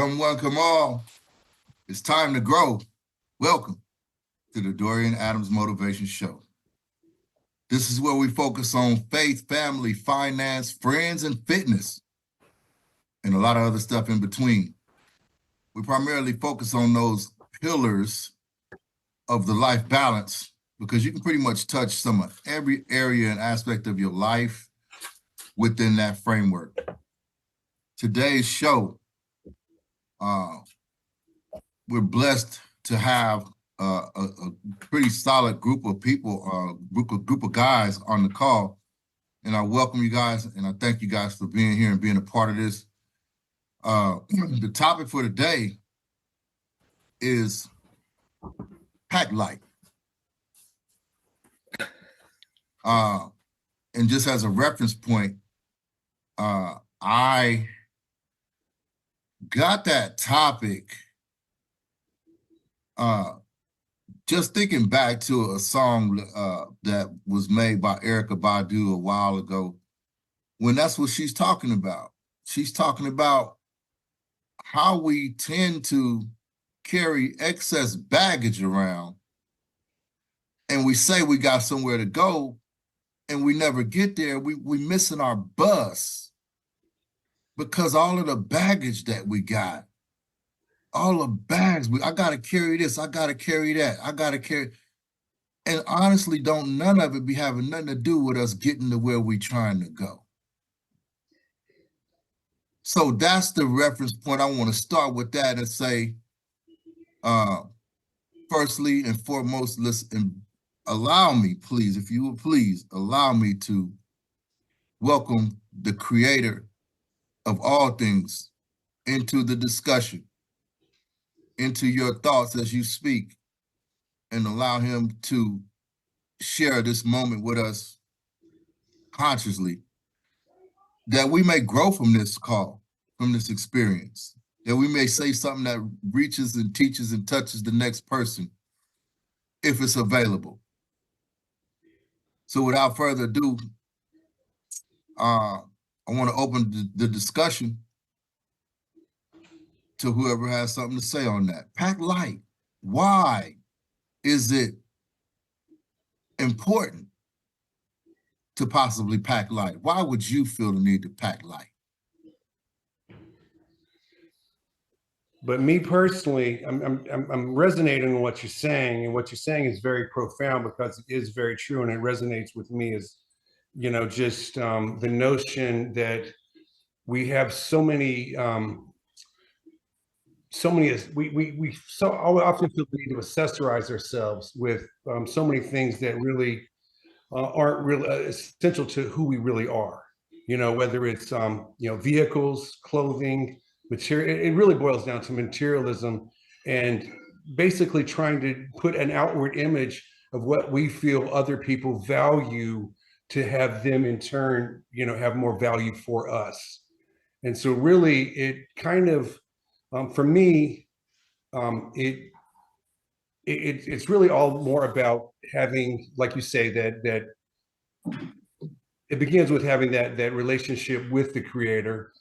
Come one, come all. It's time to grow. Welcome to the Dorian Adams Motivation Show. This is where we focus on faith, family, finance, friends, and fitness, and a lot of other stuff in between. We primarily focus on those pillars of the life balance because you can pretty much touch some of every area and aspect of your life within that framework. Today's show, we're blessed to have a pretty solid group of people, group of guys on the call, and I welcome you guys and I thank you guys for being here and being a part of this. The topic for today is pack light. And just as a reference point, I got that topic just thinking back to a song that was made by Erykah Badu a while ago, when that's what she's talking about. She's talking about how we tend to carry excess baggage around, and we say we got somewhere to go, and we never get there. We missing our bus because all of the baggage that we got, all the bags, I gotta carry this, I gotta carry that, I gotta carry, and honestly, don't none of it be having nothing to do with us getting to where we trying to go. So that's the reference point. I want to start with that and say, firstly and foremost, listen, allow me, please, if you will please, allow me to welcome the creator of all things into the discussion, into your thoughts as you speak, and allow him to share this moment with us consciously, that we may grow from this call, from this experience, that we may say something that reaches and teaches and touches the next person, if it's available. So without further ado, I want to open the discussion to whoever has something to say on that. Pack light. Why is it important to possibly pack light? Why would you feel the need to pack light? But me personally, I'm resonating on what you're saying, and what you're saying is very profound because it is very true, and it resonates with me as, you know, just the notion that we have so many, we so often feel the need to accessorize ourselves with so many things that really aren't really essential to who we really are. You know, whether it's you know, vehicles, clothing, material. It really boils down to materialism and basically trying to put an outward image of what we feel other people value, to have them in turn, you know, have more value for us. And so really it kind of, for me, it's really all more about having, like you say, that it begins with having that relationship with the creator,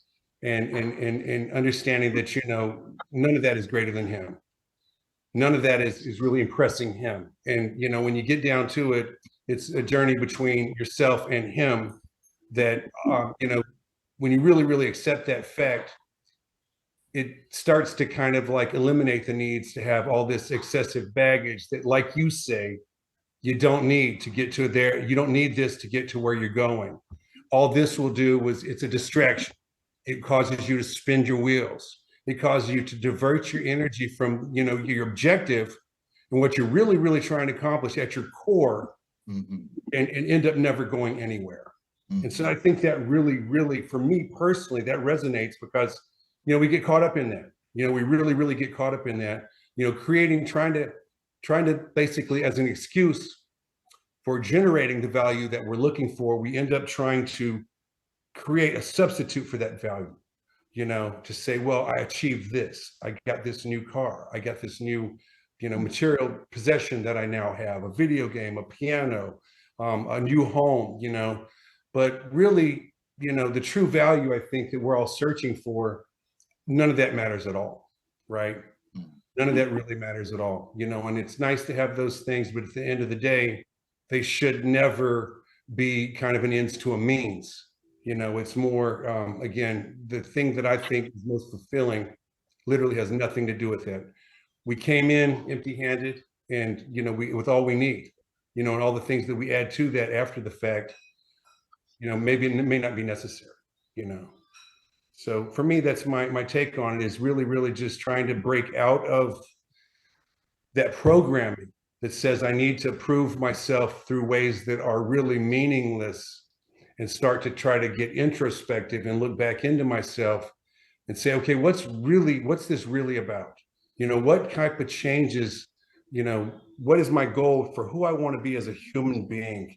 and understanding that, you know, none of that is greater than him. None of that is really impressing him. And, you know, when you get down to it, it's a journey between yourself and him that, you know, when you really accept that fact, it starts to kind of like eliminate the needs to have all this excessive baggage that, like you say, you don't need to get to there. You don't need this to get to where you're going. All this will do is, it's a distraction. It causes you to spin your wheels. It causes you to divert your energy from, you know, your objective and what you're really trying to accomplish at your core, and end up never going anywhere. And so I think that really, for me personally, that resonates because, you know, we get caught up in that. You know, we really get caught up in that, you know, trying to basically, as an excuse for generating the value that we're looking for, we end up trying to create a substitute for that value, you know, to say, well, I achieved this, I got this new car, I got this new, you know, material possession that I now have, a video game, a piano, a new home, you know. But really, you know, the true value I think that we're all searching for none of that matters at all, right? None of that really matters at all, and it's nice to have those things, but at the end of the day, they should never be kind of an ends to a means. It's more, again, the thing that I think is most fulfilling literally has nothing to do with that. We came in empty-handed, and with all we need, and all the things that we add to that after the fact, maybe it may not be necessary, you know. So for me, that's my take on it, is really, really just trying to break out of that programming that says I need to prove myself through ways that are really meaningless, and start to try to get introspective and look back into myself and say, okay, what's this really about? What type of changes, what is my goal for who I want to be as a human being?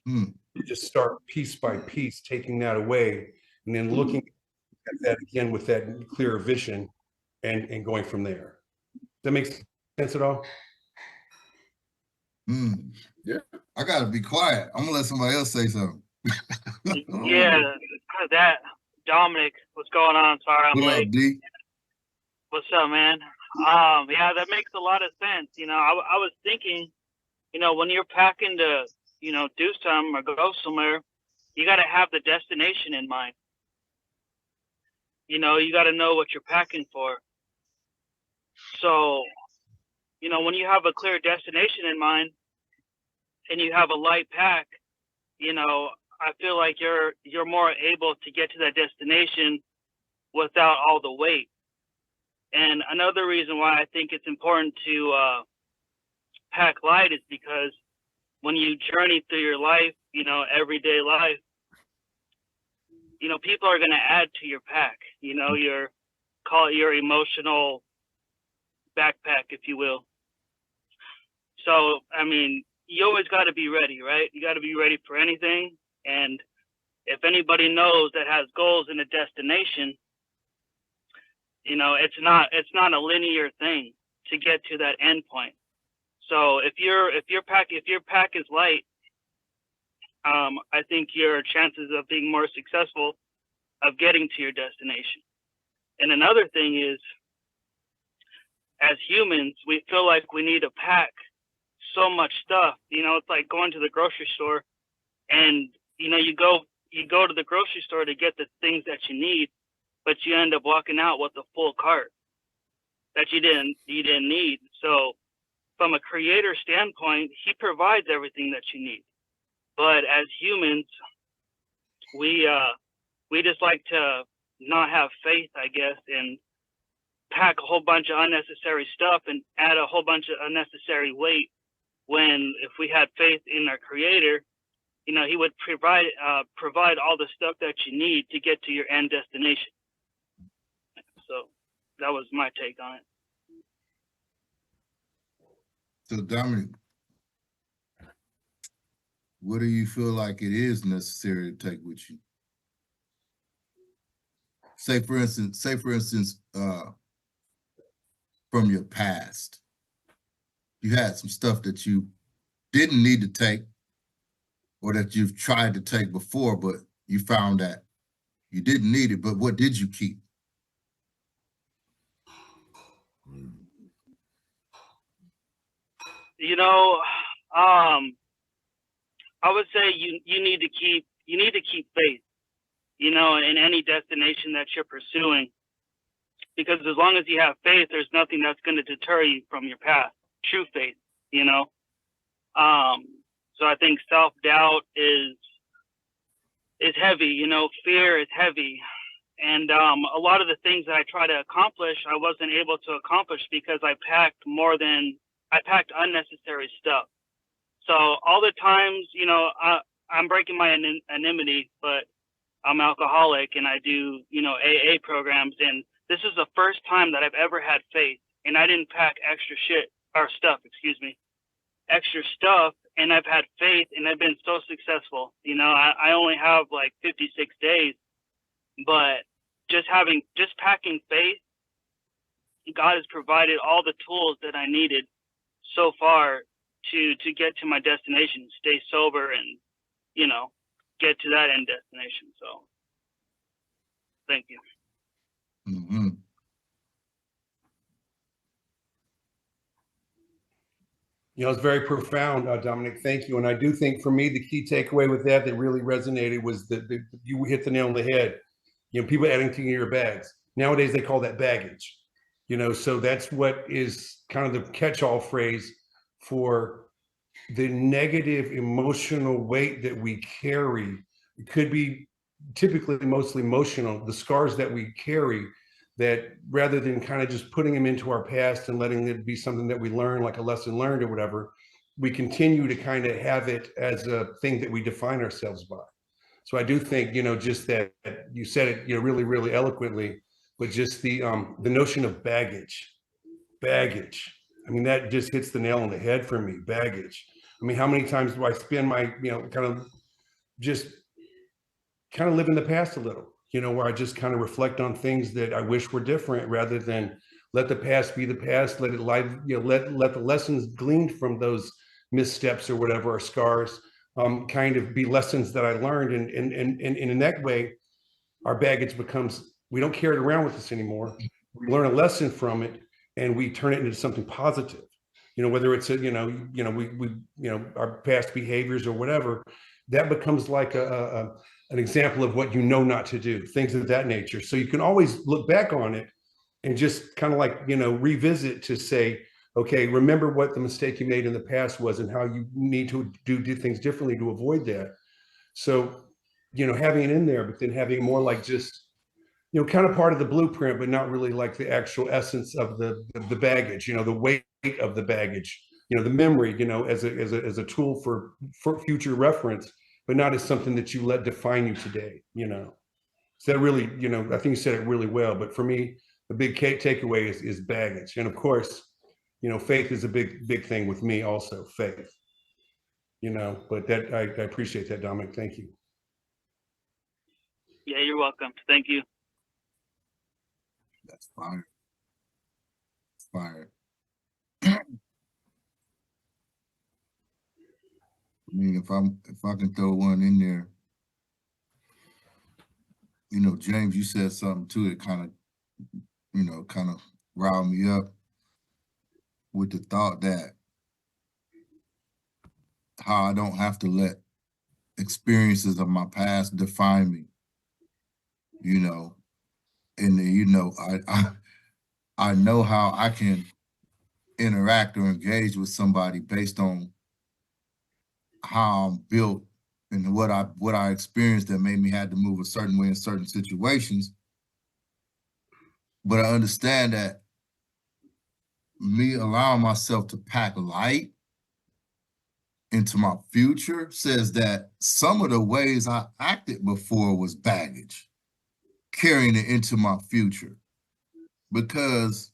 Just start piece by piece, taking that away, and then looking at that again with that clearer vision, and going from there. That makes sense at all? Yeah. I gotta be quiet. I'm gonna let somebody else say something. Yeah, that Dominic, what's going on? Sorry, I'm What late. up, D? What's up, man? Yeah, that makes a lot of sense. I was thinking, when you're packing to, do something or go somewhere, you got to have the destination in mind. You got to know what you're packing for. So, when you have a clear destination in mind and you have a light pack, I feel like you're more able to get to that destination without all the weight. And another reason why I think it's important to pack light is because when you journey through your life, everyday life, people are going to add to your pack, call it your emotional backpack, if you will. So, I mean, you always got to be ready, right? You got to be ready for anything. And if anybody knows that has goals and a destination, it's not a linear thing to get to that end point. So if your pack is light, I think your chances of being more successful of getting to your destination. And another thing is, as humans, we feel like we need to pack so much stuff. It's like going to the grocery store, and you go to the grocery store to get the things that you need, but you end up walking out with a full cart that you didn't need. So from a creator standpoint, he provides everything that you need. But as humans, we just like to not have faith, I guess, and pack a whole bunch of unnecessary stuff and add a whole bunch of unnecessary weight, when if we had faith in our creator, he would provide all the stuff that you need to get to your end destination. So that was my take on it. So Dominic, what do you feel like it is necessary to take with you? Say for instance, from your past, you had some stuff that you didn't need to take, or that you've tried to take before, but you found that you didn't need it. But what did you keep? I would say you need to keep faith, in any destination that you're pursuing, because as long as you have faith, there's nothing that's going to deter you from your path. True faith, So I think self-doubt is heavy, fear is heavy. And a lot of the things that I try to accomplish, I wasn't able to accomplish because I packed unnecessary stuff. So all the times, I'm breaking my anonymity, but I'm alcoholic and I do, AA programs. And this is the first time that I've ever had faith, and I didn't pack extra stuff. And I've had faith, and I've been so successful. I only have like 56 days, but just packing faith, God has provided all the tools that I needed so far to get to my destination, stay sober, and get to that end destination. So thank you. It's very profound, Dominic. Thank you. And I do think for me, the key takeaway with that really resonated was that you hit the nail on the head. People adding to your bags. Nowadays, they call that baggage. So that's what is kind of the catch-all phrase for the negative emotional weight that we carry. It could be typically mostly emotional, the scars that we carry, that rather than kind of just putting them into our past and letting it be something that we learn, like a lesson learned or whatever, we continue to kind of have it as a thing that we define ourselves by. So I do think, just that you said it, really, really eloquently, but just the notion of baggage. I mean, that just hits the nail on the head for me, baggage. I mean, how many times do I spend my, just kind of live in the past a little, where I just kind of reflect on things that I wish were different rather than let the past be the past, let it live, let the lessons gleaned from those missteps or whatever, or scars, kind of be lessons that I learned. And in that way, our baggage becomes, we don't carry it around with us anymore. We learn a lesson from it and we turn it into something positive. Whether it's our past behaviors or whatever, that becomes like an example of what not to do, things of that nature. So you can always look back on it and just kind of like, revisit to say, okay, remember what the mistake you made in the past was and how you need to do things differently to avoid that. So, having it in there, but then having more like just, kind of part of the blueprint, but not really like the actual essence of the baggage, the weight of the baggage, the memory, as a tool for future reference, but not as something that you let define you today, So that really, I think you said it really well, but for me, the big takeaway is baggage. And of course, faith is a big thing with me also, faith, but that I appreciate that, Dominic. Thank you. Yeah, you're welcome. Thank you. That's fire. Fire. I mean, if I can throw one in there, James, you said something too that kind of riled me up with the thought that how I don't have to let experiences of my past define me, and I know how I can interact or engage with somebody based on how I'm built and what I experienced that made me have to move a certain way in certain situations. But I understand that me allowing myself to pack light into my future says that some of the ways I acted before was baggage, carrying it into my future. Because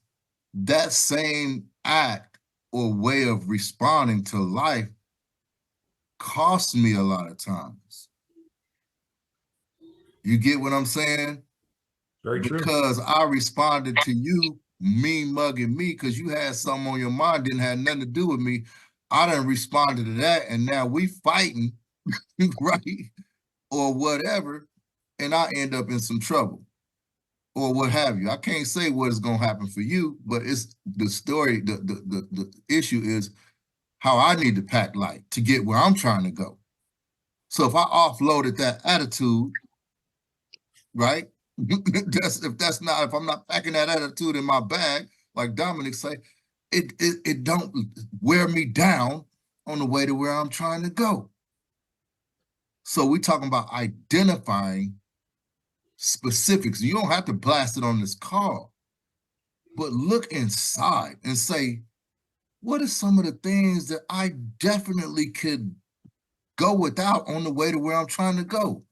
that same act or way of responding to life costs me a lot of times. You get what I'm saying? Very true. Because I responded to you mean mugging me because you had something on your mind, didn't have nothing to do with me. I done responded to that, and now we fighting, right? Or whatever, and I end up in some trouble. Or what have you. I can't say what is going to happen for you, but it's the story, the issue is how I need to pack light to get where I'm trying to go. So if I offloaded that attitude, right? If I'm not packing that attitude in my bag, like Dominic say, it don't wear me down on the way to where I'm trying to go. So we're talking about identifying specifics. You don't have to blast it on this call, but look inside and say, what are some of the things that I definitely could go without on the way to where I'm trying to go?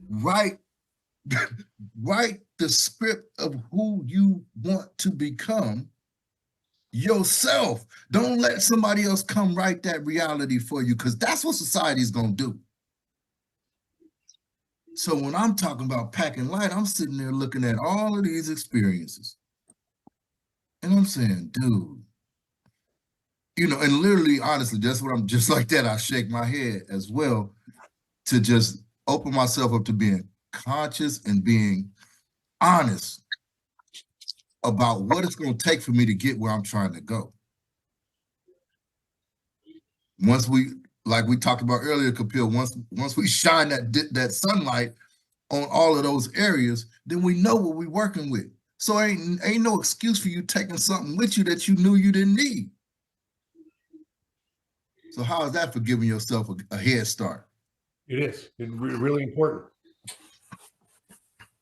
Write the script of who you want to become yourself. Don't let somebody else come write that reality for you, because that's what society's going to do. So when I'm talking about packing light, I'm sitting there looking at all of these experiences. And I'm saying, dude, and literally, honestly, that's what I'm just like that. I shake my head as well to just open myself up to being conscious and being honest about what it's going to take for me to get where I'm trying to go. once we, like we talked about earlier, Kapil, once we shine that sunlight on all of those areas, then we know what we're working with. So ain't no excuse for you taking something with you that you knew you didn't need. So how is that for giving yourself a head start? It is. It's really important.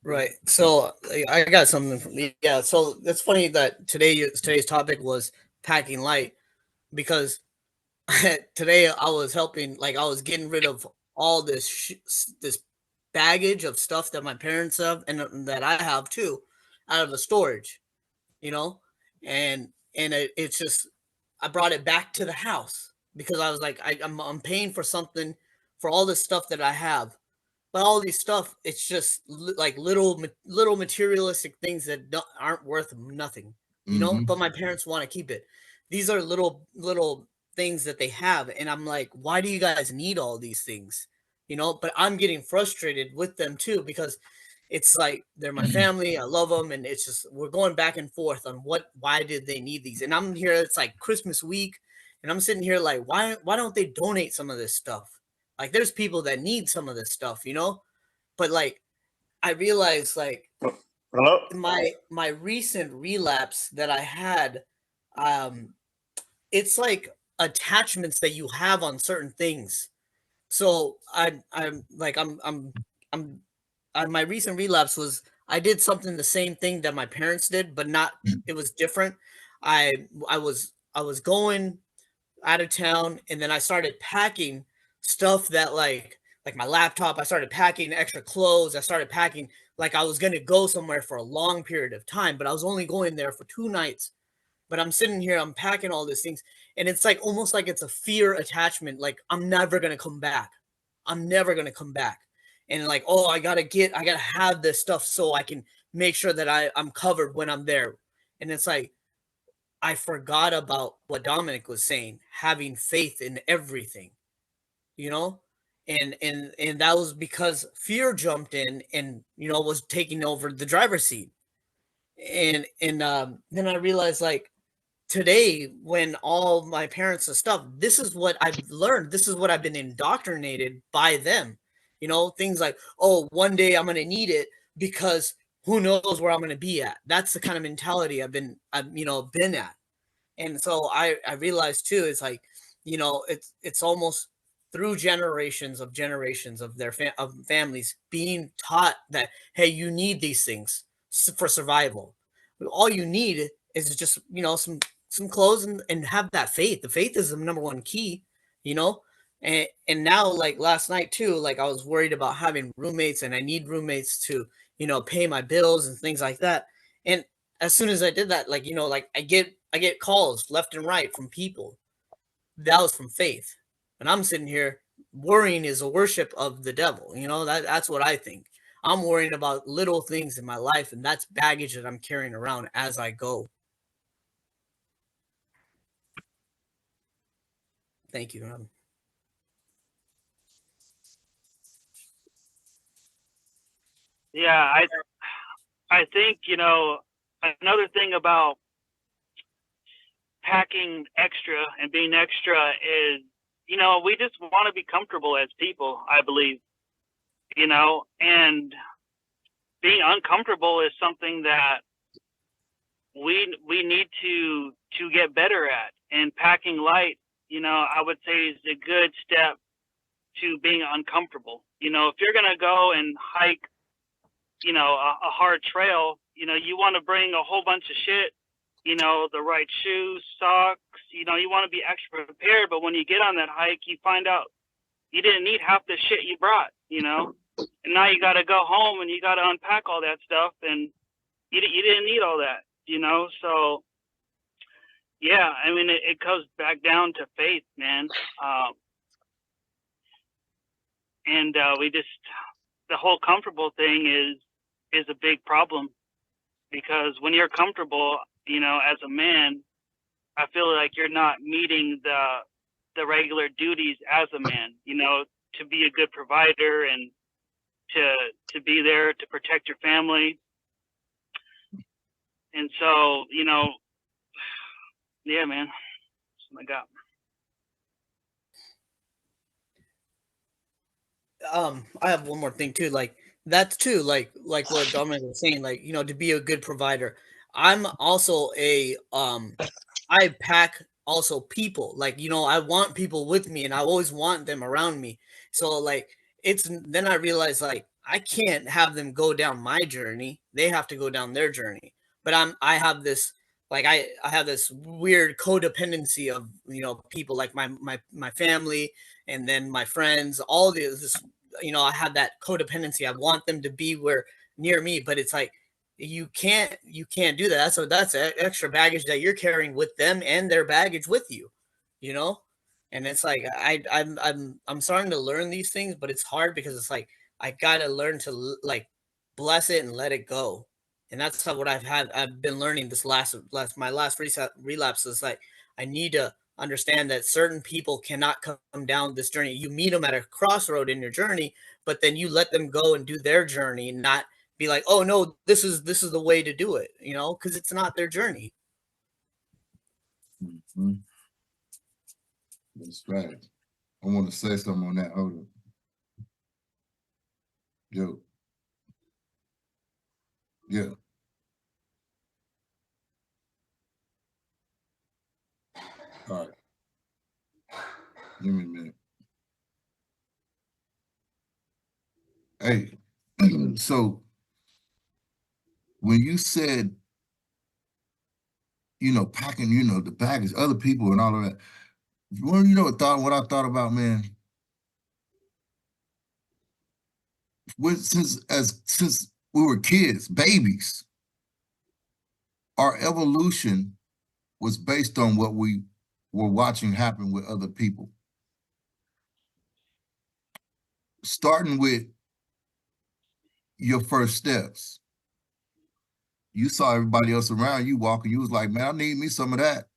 Right. So I got something from me. Yeah. So it's funny that today's topic was packing light, because today I was helping, like I was getting rid of all this baggage of stuff that my parents have and that I have too, out of the storage, you know, and it's just, I brought it back to the house because I was like, I'm paying for something, for all this stuff that I have. But all these stuff, it's just like little materialistic things that aren't worth nothing, you know. Mm-hmm. But my parents want to keep it. These are little things that they have, and I'm like, why do you guys need all these things, you know? But I'm getting frustrated with them too, because it's like they're my family. I love them, and it's just, we're going back and forth on why did they need these? And I'm here. It's like Christmas week, and I'm sitting here like, why don't they donate some of this stuff? Like, there's people that need some of this stuff, you know? But like, I realized, like, Hello? my recent relapse that I had, um, it's like attachments that you have on certain things. So I'm like, my recent relapse was, I did something, the same thing that my parents did, but not, it was different. I was going out of town, and then I started packing stuff that, like my laptop. I started packing extra clothes. I started packing like I was going to go somewhere for a long period of time, but I was only going there for 2 nights. But I'm sitting here, I'm packing all these things, and it's like almost like it's a fear attachment. Like, I'm never going to come back. I'm never going to come back. And like, oh, I got to have this stuff so I can make sure that I'm covered when I'm there. And it's like, I forgot about what Dominic was saying, having faith in everything, you know? And that was because fear jumped in and, was taking over the driver's seat. And then I realized, like, today, when all my parents and stuff, this is what I've learned. This is what I've been indoctrinated by them. Things like, oh, one day I'm going to need it because who knows where I'm going to be at. That's the kind of mentality I've been at. And so I realized too, it's like, it's almost through generations of their of families being taught that, hey, you need these things for survival. All you need is just, some clothes and have that faith. The faith is the number one key, you know. And now, like last night too, like I was worried about having roommates, and I need roommates to, pay my bills and things like that. And as soon as I did that, like, like I get calls left and right from people. That was from faith. And I'm sitting here, worrying is a worship of the devil. That's what I think. I'm worrying about little things in my life, and that's baggage that I'm carrying around as I go. Thank you. Yeah, I think, another thing about packing extra and being extra is, we just want to be comfortable as people, I believe, and being uncomfortable is something that we need to get better at. And packing light, I would say, is a good step to being uncomfortable. If you're going to go and hike, a hard trail, you want to bring a whole bunch of shit, the right shoes, socks, you want to be extra prepared. But when you get on that hike, you find out you didn't need half the shit you brought, and now you got to go home and you got to unpack all that stuff, and you didn't need all that, So, yeah, I mean, it goes back down to faith, man. And the whole comfortable thing is a big problem, because when you're comfortable, as a man, I feel like you're not meeting the regular duties as a man, to be a good provider and to be there to protect your family. And so, yeah, man, that's what I got. I have one more thing too. Like that's too, like what Dominic was saying, like, you know, to be a good provider. I'm also I pack also people. Like, you know, I want people with me and I always want them around me. So like it's then I realize like I can't have them go down my journey. They have to go down their journey. But I have this like I have this weird codependency of, you know, people like my family and then my friends, all this, you know, I have that codependency. I want them to be where near me, but it's like you can't do that. That's extra baggage that you're carrying with them and their baggage with you, you know. And it's like I'm starting to learn these things, but it's hard because it's like I gotta learn to like bless it and let it go. And that's how what I've been learning this last my last relapse is like I need to understand that certain people cannot come down this journey. You meet them at a crossroad in your journey, but then you let them go and do their journey, not be like, oh no, this is the way to do it, you know, because it's not their journey. Mhm. That's right. I want to say something on that. Hold on. Yo. Yeah. All right. Give me a minute. Hey, so when you said, you know, packing, you know, the baggage, other people and all of that, well, you know what I thought about, man? Since we were kids, babies, our evolution was based on what we were watching happen with other people. Starting with your first steps. You saw everybody else around you walking, you was like, man, I need me some of that.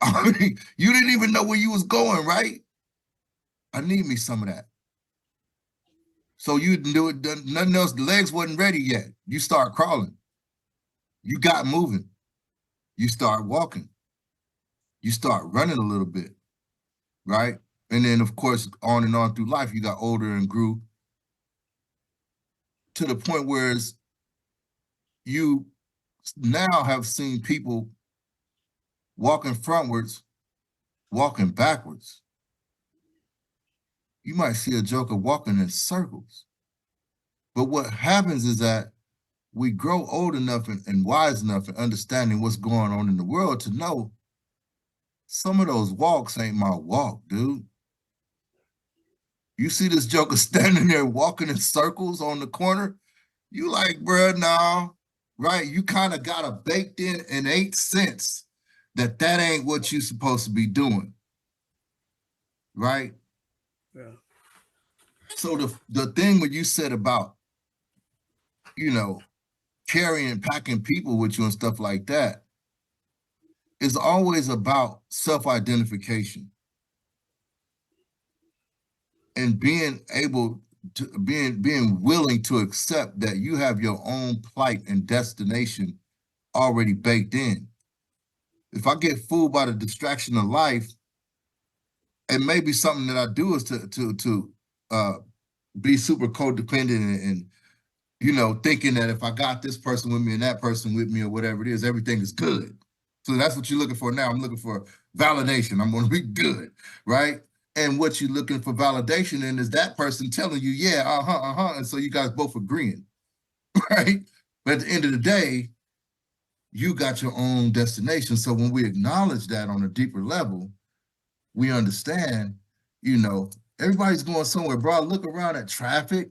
I mean, you didn't even know where you was going, right? I need me some of that. So you didn't do it, nothing else, the legs wasn't ready yet. You start crawling. You got moving. You start walking. You start running a little bit, right? And then, of course, on and on through life, you got older and grew to the point where you now have seen people walking frontwards, walking backwards. You might see a joker walking in circles. But what happens is that we grow old enough and wise enough and understanding what's going on in the world to know some of those walks ain't my walk, dude. You see this joker standing there walking in circles on the corner, you like, bruh, nah, right? You kind of got a baked in innate sense that that ain't what you supposed to be doing, right? Yeah. So the thing what you said about, you know, carrying, packing people with you and stuff like that is always about self-identification and being able to being willing to accept that you have your own plight and destination already baked in. If I get fooled by the distraction of life, and maybe something that I do is to be super codependent and you know, thinking that if I got this person with me and that person with me or whatever it is, everything is good. So that's what you're looking for now. I'm looking for validation. I'm going to be good, right? And what you're looking for validation in is that person telling you, yeah, and so you guys both agreeing, right? But at the end of the day, you got your own destination. So when we acknowledge that on a deeper level, we understand, you know, everybody's going somewhere, bro. I look around at traffic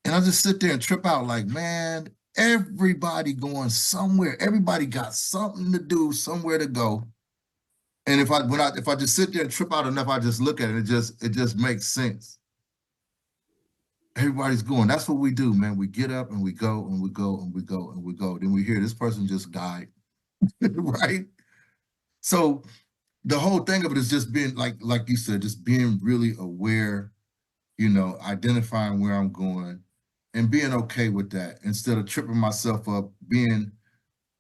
and I just sit there and trip out like, man, everybody going somewhere. Everybody got something to do, somewhere to go. And if I just sit there and trip out enough, I just look at it. It just makes sense. Everybody's going. That's what we do, man. We get up and we go and we go and we go and we go. Then we hear this person just died, right? So the whole thing of it is just being like you said, just being really aware, you know, identifying where I'm going and being okay with that instead of tripping myself up, being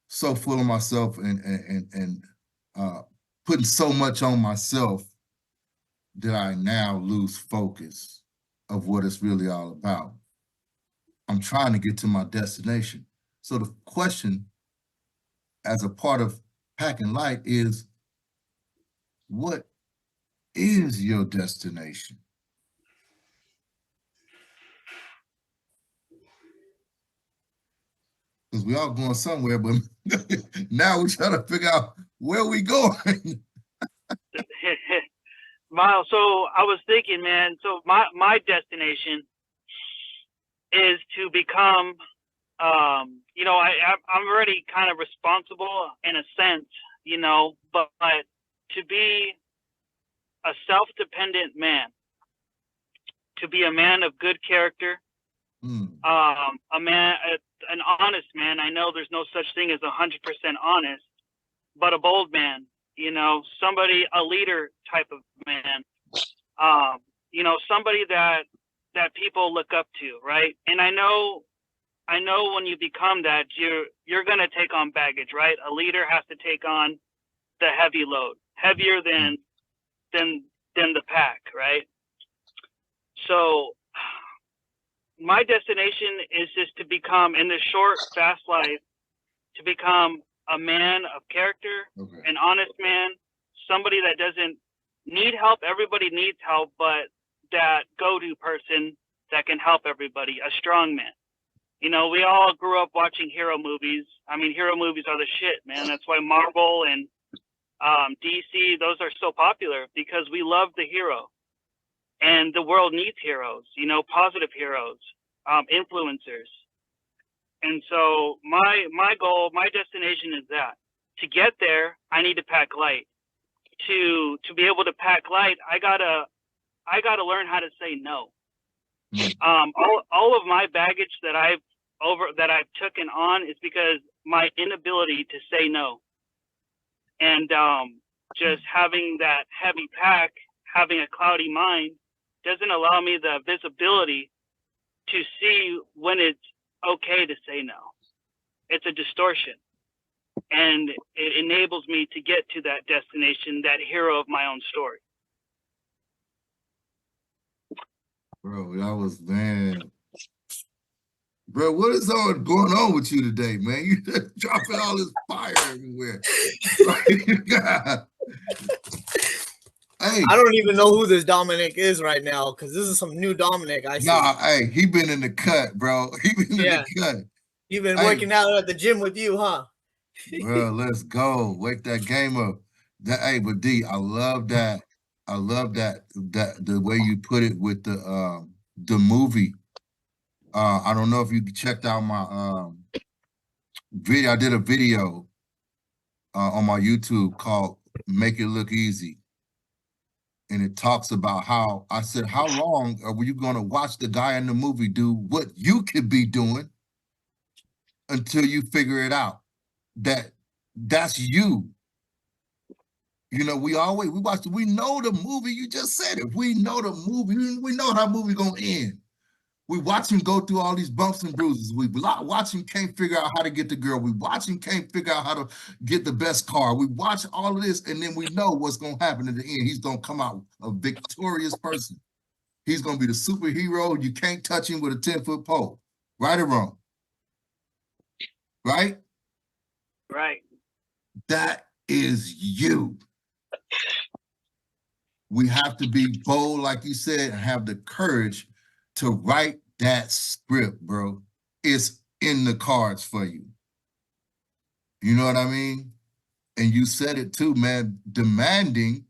so full of myself and putting so much on myself did I now lose focus of what it's really all about? I'm trying to get to my destination. So the question as a part of packing light is, what is your destination? Because we all going somewhere, but now we're trying to figure out where we going. Miles, so I was thinking, man, so my destination is to become, you know, I'm already kind of responsible in a sense, you know, but to be a self-dependent man, to be a man of good character, a man, an honest man. I know there's no such thing as 100% honest, but a bold man, you know, somebody, a leader type of man, you know, somebody that people look up to, right? And I know when you become that, you're going to take on baggage, right? A leader has to take on the heavy load, heavier than the pack, right? So my destination is just to become, in this short, fast life, to become a man of character, an honest man, somebody that doesn't need help. Everybody needs help, but that go-to person that can help everybody, a strong man. You know, we all grew up watching hero movies. I mean, hero movies are the shit, man. That's why Marvel and DC, those are so popular, because we love the hero. And the world needs heroes, you know, positive heroes, influencers. And so my goal, my destination is that. To get there, I need to pack light. To be able to pack light, I gotta learn how to say no. All of my baggage that I've taken on is because my inability to say no. And just having that heavy pack, having a cloudy mind, doesn't allow me the visibility to see when it's okay to say no. It's a distortion. And it enables me to get to that destination, that hero of my own story. Bro, that was, man. Bro, what is all going on with you today, man? You just dropping all this fire everywhere. God. Hey, I don't even know who this Dominic is right now, because this is some new Dominic I see. nah, hey, he been in the cut, bro. He been in the cut. You've been working out at the gym with you, huh? Bro, let's go. Wake that game up. Hey, but D, I love that. I love that the way you put it with the movie. I don't know if you checked out my video. I did a video on my YouTube called "Make It Look Easy," and it talks about how I said, "How long are you going to watch the guy in the movie do what you could be doing until you figure it out? That's you." You know, we watch, we know the movie, you just said it. We know the movie, we know how the movie gonna end. We watch him go through all these bumps and bruises. We watch him can't figure out how to get the girl. We watch him can't figure out how to get the best car. We watch all of this, and then we know what's gonna happen at the end. He's gonna come out a victorious person. He's gonna be the superhero. You can't touch him with a 10-foot pole. Right or wrong? Right? Right. That is you. We have to be bold, like you said, and have the courage to write that script, bro. It's in the cards for you. You know what I mean? And you said it too, man. Demanding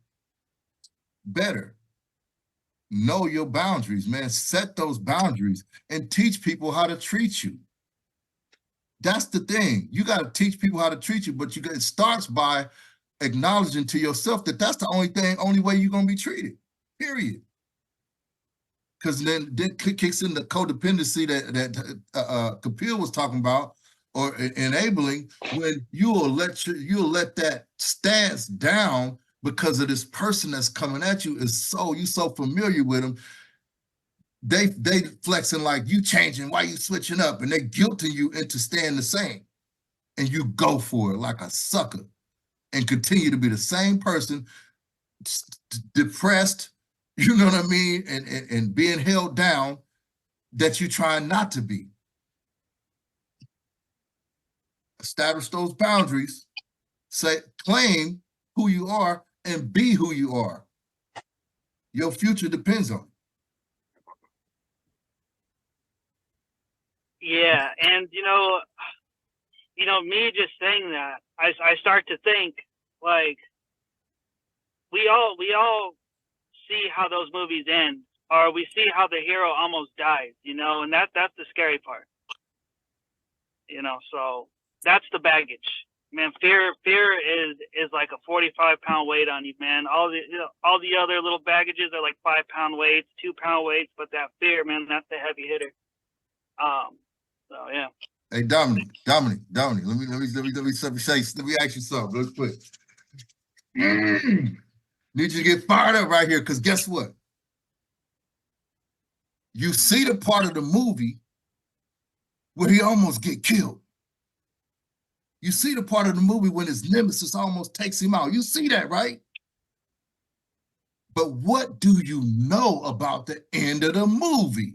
better. Know your boundaries, man. Set those boundaries and teach people how to treat you. That's the thing. You got to teach people how to treat you, but it starts by acknowledging to yourself that that's the only way you're going to be treated, period. Because then kicks in the codependency that Kapil was talking about, or enabling, when you'll let that stance down because of this person that's coming at you. You're so familiar with them. They flexing like you changing, why you switching up, and they guilting you into staying the same, and you go for it like a sucker and continue to be the same person, depressed, you know what I mean? And being held down that you're trying not to be. Establish those boundaries, claim who you are and be who you are. Your future depends on it. Yeah, and me just saying that, I start to think like we all see how those movies end, or we see how the hero almost dies, and that's the scary part. So that's the baggage. Man, fear is like a 45-pound weight on you, man. All the other little baggages are like 5-pound weights, 2-pound weights, but that fear, man, that's the heavy hitter. So yeah. Hey, Dominic, let me ask you something real quick. Need you to get fired up right here, because guess what? You see the part of the movie where he almost get killed. You see the part of the movie when his nemesis almost takes him out. You see that, right? But what do you know about the end of the movie?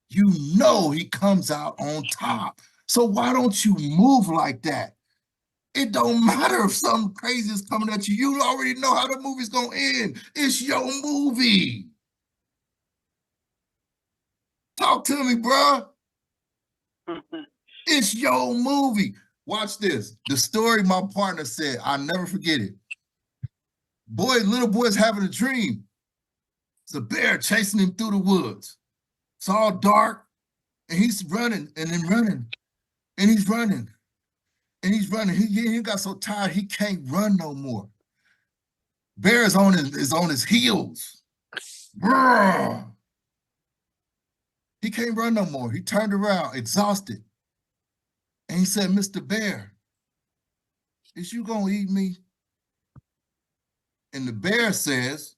You know he comes out on top. So why don't you move like that? It don't matter if something crazy is coming at you. You already know how the movie's gonna end. It's your movie. Talk to me, bruh. It's your movie. Watch this. The story my partner said, I'll never forget it. Little boy's having a dream. It's a bear chasing him through the woods. It's all dark, and he's running and then running, and he's running, and he's running. He got so tired he can't run no more. Bear is on his heels. Brrr. He can't run no more. He turned around, exhausted, and he said, "Mr. Bear, is you gonna eat me?" And the bear says,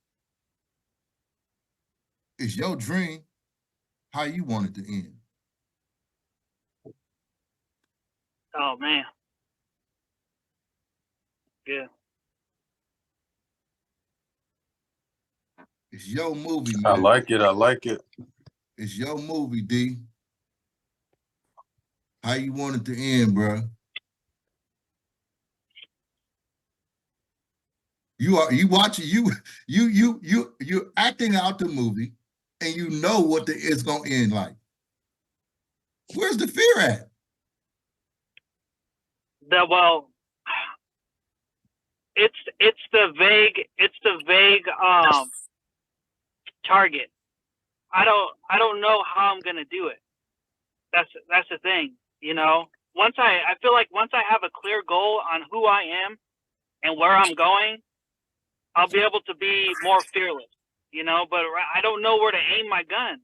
"It's your dream. How you want it to end?" Oh man. Yeah. It's your movie, man. I like it. It's your movie, D. How you want it to end, bro? You're acting out the movie, and you know what it's gonna end like. Where's the fear at? It's the vague target. I don't know how I'm gonna do it. That's the thing, Once I feel like once I have a clear goal on who I am and where I'm going, I'll be able to be more fearless, but I don't know where to aim my gun,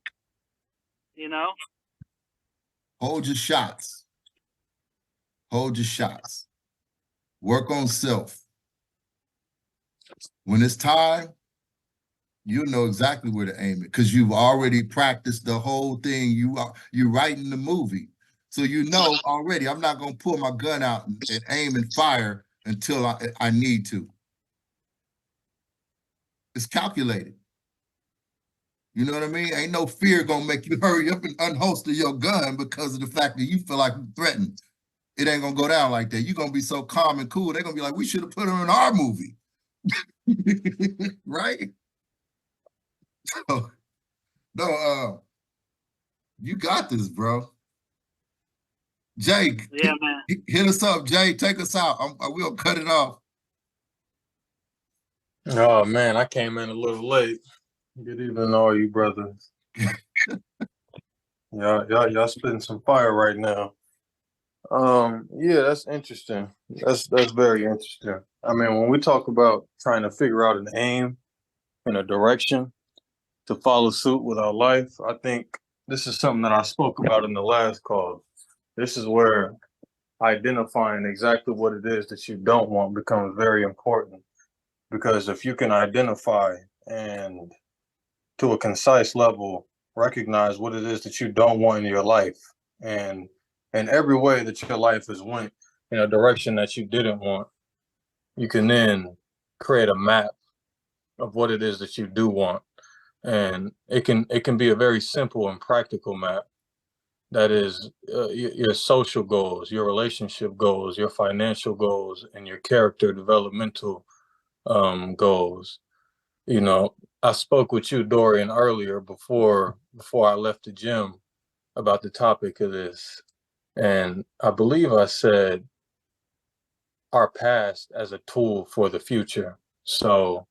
Hold your shots. Hold your shots. Work on self. When it's time, you'll know exactly where to aim it, because you've already practiced the whole thing. You're writing the movie. So you know already, I'm not going to pull my gun out and aim and fire until I need to. It's calculated. You know what I mean? Ain't no fear going to make you hurry up and unholster your gun because of the fact that you feel like you're threatened. It ain't going to go down like that. You're going to be so calm and cool. They're going to be like, we should have put her in our movie. Right? So, no, you got this, bro. Jay, yeah, man. Hit us up, Jay. Take us out. I will cut it off. Oh man, I came in a little late. Good evening, all you brothers. Y'all spitting some fire right now. Yeah, that's interesting. That's very interesting. I mean, when we talk about trying to figure out an aim and a direction to follow suit with our life, I think this is something that I spoke about in the last call. This is where identifying exactly what it is that you don't want becomes very important, because if you can identify and to a concise level recognize what it is that you don't want in your life, and in every way that your life has went in a direction that you didn't want, you can then create a map of what it is that you do want. And it can be a very simple and practical map that is your social goals, your relationship goals, your financial goals, and your character developmental goals. You know, I spoke with you, Dorian, earlier before I left the gym about the topic of this, and I believe I said our past as a tool for the future. So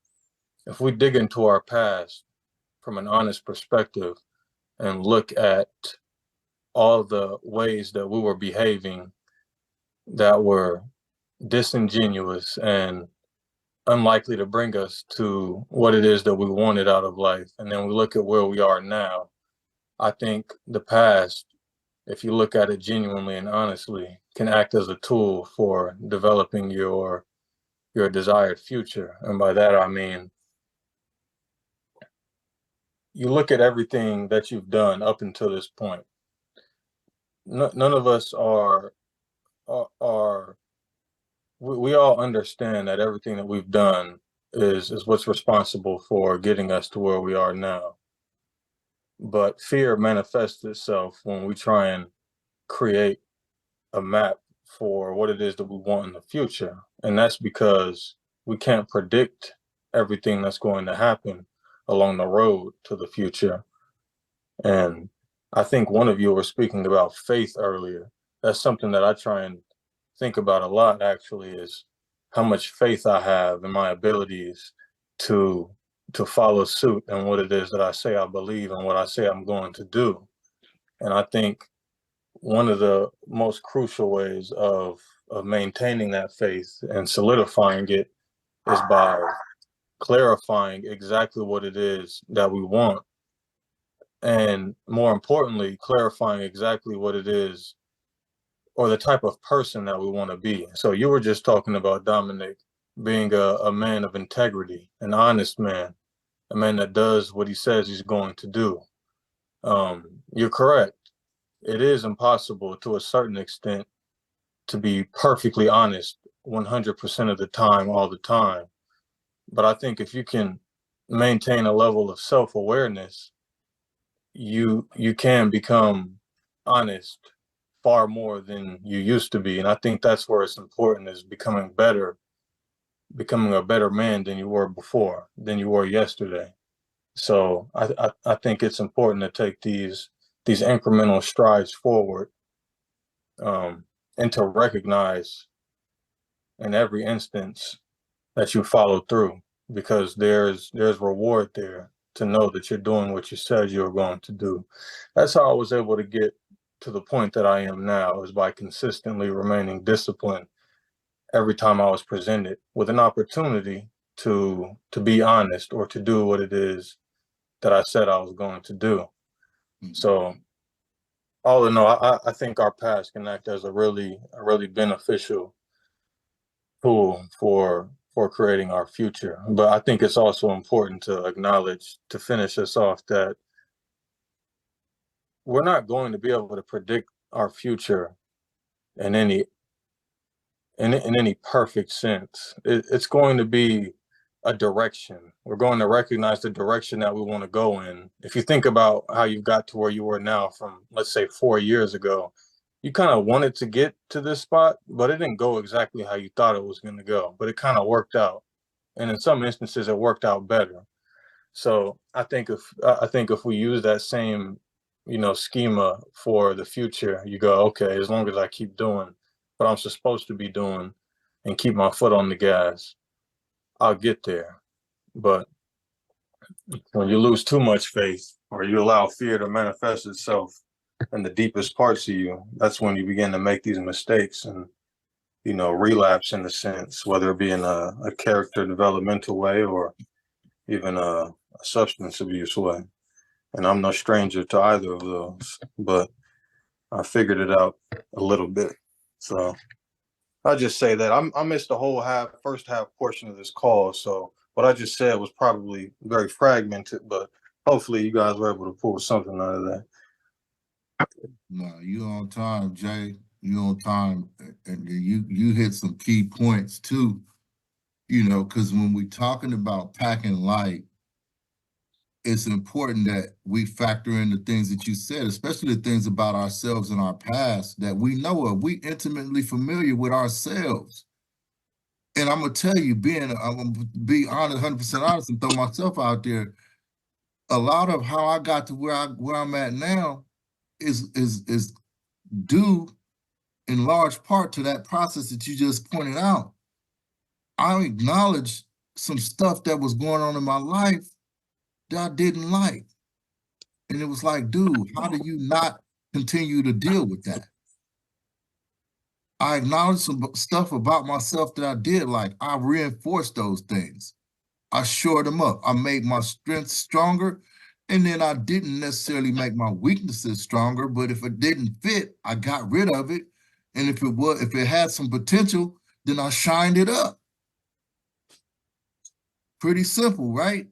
if we dig into our past from an honest perspective and look at all the ways that we were behaving that were disingenuous and unlikely to bring us to what it is that we wanted out of life, and then we look at where we are now, I think the past, if you look at it genuinely and honestly, can act as a tool for developing your desired future. And by that, I mean, you look at everything that you've done up until this point. None of us are we all understand that everything that we've done is what's responsible for getting us to where we are now. But fear manifests itself when we try and create a map for what it is that we want in the future. And that's because we can't predict everything that's going to happen along the road to the future. And I think one of you were speaking about faith earlier. That's something that I try and think about a lot, actually, is how much faith I have in my abilities to follow suit in what it is that I say I believe and what I say I'm going to do. And I think one of the most crucial ways of maintaining that faith and solidifying it is by clarifying exactly what it is that we want. And more importantly, clarifying exactly what it is or the type of person that we want to be. So you were just talking about Dominic being a man of integrity, an honest man, a man that does what he says he's going to do. You're correct. It is impossible to a certain extent to be perfectly honest 100% of the time, all the time. But I think if you can maintain a level of self-awareness, you can become honest far more than you used to be. And I think that's where it's important, is becoming a better man than you were before, than you were yesterday. So I think it's important to take these incremental strides forward, and to recognize in every instance that you follow through, because there's reward there to know that you're doing what you said you were going to do. That's how I was able to get to the point that I am now, is by consistently remaining disciplined every time I was presented with an opportunity to be honest or to do what it is that I said I was going to do. So all in all, I think our past can act as a really beneficial tool for creating our future. But I think it's also important to acknowledge, to finish us off, that we're not going to be able to predict our future in any perfect sense. It's going to be a direction. We're going to recognize the direction that we want to go in. If you think about how you got to where you were now from, let's say, 4 years ago, you kind of wanted to get to this spot, but it didn't go exactly how you thought it was going to go, but it kind of worked out. And in some instances, it worked out better. So I think if we use that same, schema for the future, you go, okay, as long as I keep doing what I'm supposed to be doing and keep my foot on the gas, I'll get there. But when you lose too much faith, or you allow fear to manifest itself in the deepest parts of you, that's when you begin to make these mistakes and, relapse, in a sense, whether it be in a character developmental way or even a substance abuse way. And I'm no stranger to either of those, but I figured it out a little bit. So I just say that I missed the whole first half portion of this call. So what I just said was probably very fragmented, but hopefully you guys were able to pull something out of that. No, you on time, Jay. You on time, and you hit some key points too. You know, because when we're talking about packing light, it's important that we factor in the things that you said, especially the things about ourselves and our past that we know of. We intimately familiar with ourselves. And I'm gonna tell you, I'm gonna be honest, 100% honest, and throw myself out there. A lot of how I got to where I'm at now is due in large part to that process that you just pointed out. I acknowledged some stuff that was going on in my life that I didn't like. And it was like, dude, how do you not continue to deal with that? I acknowledged some stuff about myself that I did like. I reinforced those things. I shored them up. I made my strengths stronger. And then I didn't necessarily make my weaknesses stronger, but if it didn't fit, I got rid of it. And if it had some potential, then I shined it up. Pretty simple, right?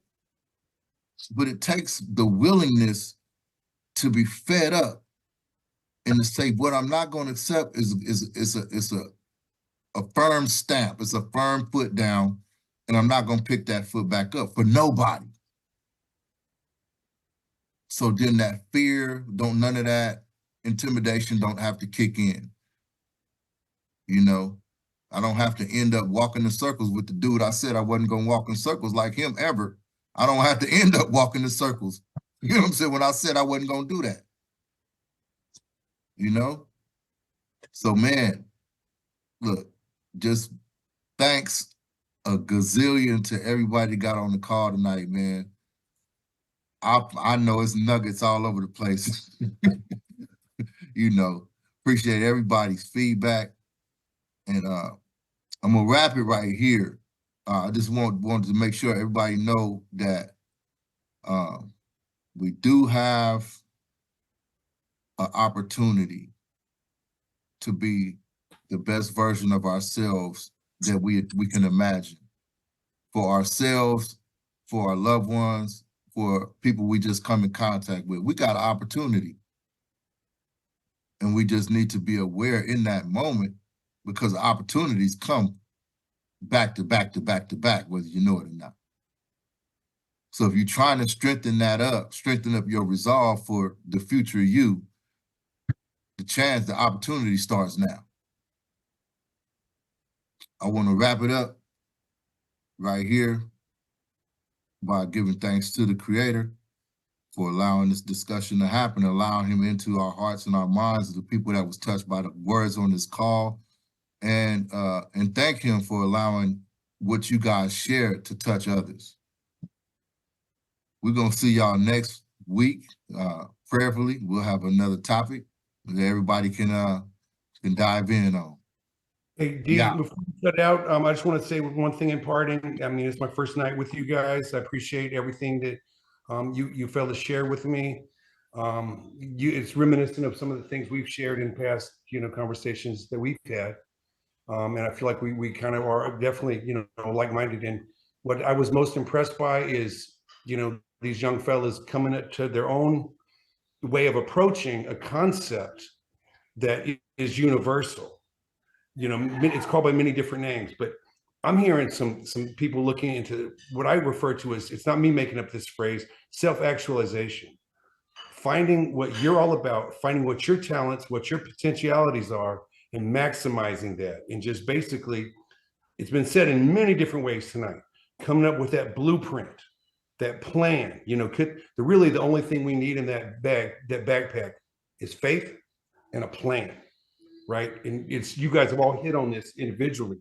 But it takes the willingness to be fed up and to say what I'm not going to accept is a firm stamp. It's a firm foot down, and I'm not going to pick that foot back up for nobody. So then that fear, none of that intimidation don't have to kick in. You know, I don't have to end up walking in circles with the dude I said I wasn't going to walk in circles like him ever. I don't have to end up walking in circles. You know what I'm saying? When I said I wasn't going to do that. You know? So, man, look, just thanks a gazillion to everybody that got on the call tonight, man. I know it's nuggets all over the place. You know, appreciate everybody's feedback. And I'm gonna wrap it right here. I just wanted to make sure everybody know that we do have an opportunity to be the best version of ourselves that we can imagine for ourselves, for our loved ones, for people we just come in contact with. We got an opportunity. And we just need to be aware in that moment because opportunities come back to back to back to back, whether you know it or not. So if you're trying to strengthen up your resolve for the future you, the opportunity starts now. I want to wrap it up right here by giving thanks to the Creator for allowing this discussion to happen, allowing him into our hearts and our minds of the people that was touched by the words on this call, and thank him for allowing what you guys shared to touch others. We're gonna see y'all next week. Prayerfully, we'll have another topic that everybody can dive in on. Hey, D, before we shut out, I just want to say one thing in parting. I mean, it's my first night with you guys. I appreciate everything that you failed to share with me. It's reminiscent of some of the things we've shared in past, conversations that we've had. And I feel like we kind of are definitely, like-minded. And what I was most impressed by is, these young fellas coming to their own way of approaching a concept that is universal. It's called by many different names, but I'm hearing some people looking into what I refer to as, it's not me making up this phrase, self-actualization. Finding what you're all about, finding what your talents, what your potentialities are, and maximizing that. And just basically, it's been said in many different ways tonight, coming up with that blueprint, that plan. Really the only thing we need in that backpack is faith and a plan. Right. And you guys have all hit on this individually,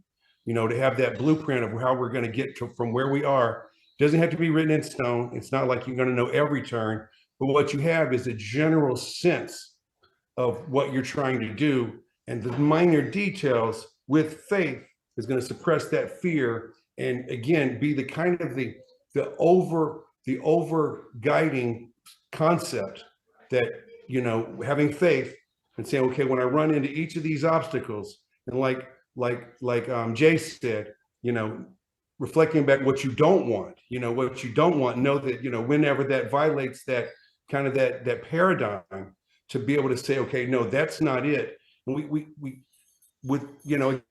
to have that blueprint of how we're going to get from where we are. It doesn't have to be written in stone. It's not like you're going to know every turn, but what you have is a general sense of what you're trying to do. And the minor details with faith is going to suppress that fear. And again, be the kind of the over guiding concept that, having faith and saying, okay, when I run into each of these obstacles, and like Jay said, reflecting back what you don't want, know that, whenever that violates that kind of that paradigm, to be able to say, okay, no, that's not it. And we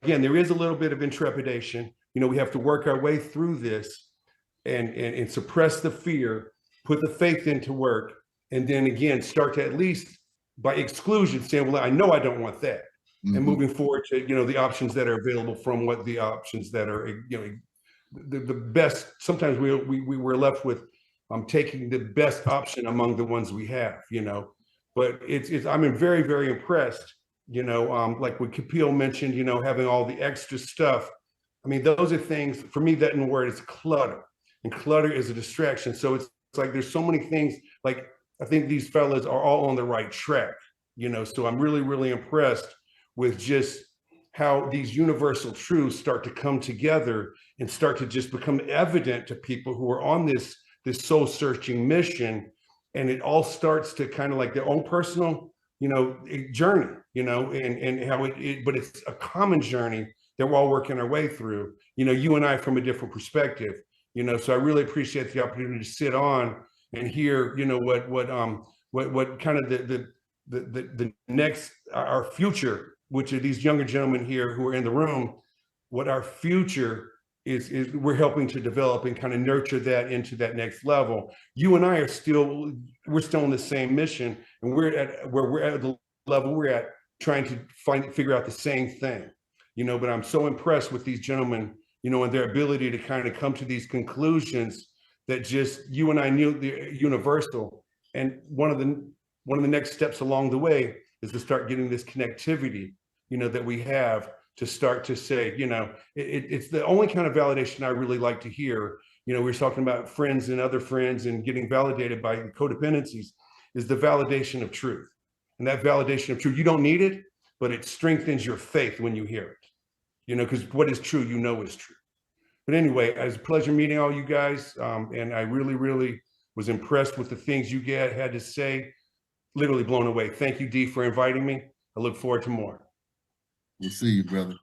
again, there is a little bit of intrepidation, we have to work our way through this and suppress the fear, put the faith into work, and then again, start to at least by exclusion saying, well, I know I don't want that. And moving forward to, the options that are available from what the options that are, the best. Sometimes we're left with taking the best option among the ones we have, but I'm very, very impressed, like what Kapil mentioned, having all the extra stuff. I mean, those are things for me that in word is clutter, and clutter is a distraction. So it's like, there's so many things, like, I think these fellas are all on the right track, so I'm really, really impressed with just how these universal truths start to come together and start to just become evident to people who are on this soul searching mission. And it all starts to kind of like their own personal, journey, and how but it's a common journey that we're all working our way through, you and I from a different perspective, so I really appreciate the opportunity to sit on and hear, what kind of the next, our future, which are these younger gentlemen here who are in the room, what our future is we're helping to develop and kind of nurture that into that next level. You and I we're still on the same mission, and we're at the level we're at, trying to figure out the same thing, but I'm so impressed with these gentlemen, and their ability to kind of come to these conclusions that just you and I knew the universal. And one of the next steps along the way is to start getting this connectivity, that we have, to start to say, it's the only kind of validation I really like to hear. We were talking about friends and other friends and getting validated by codependencies, is the validation of truth. And that validation of truth, you don't need it, but it strengthens your faith when you hear it, because what is true, is true. But anyway, it was a pleasure meeting all you guys. And I really, really was impressed with the things you had to say. Literally blown away. Thank you, D, for inviting me. I look forward to more. We'll see you, brother.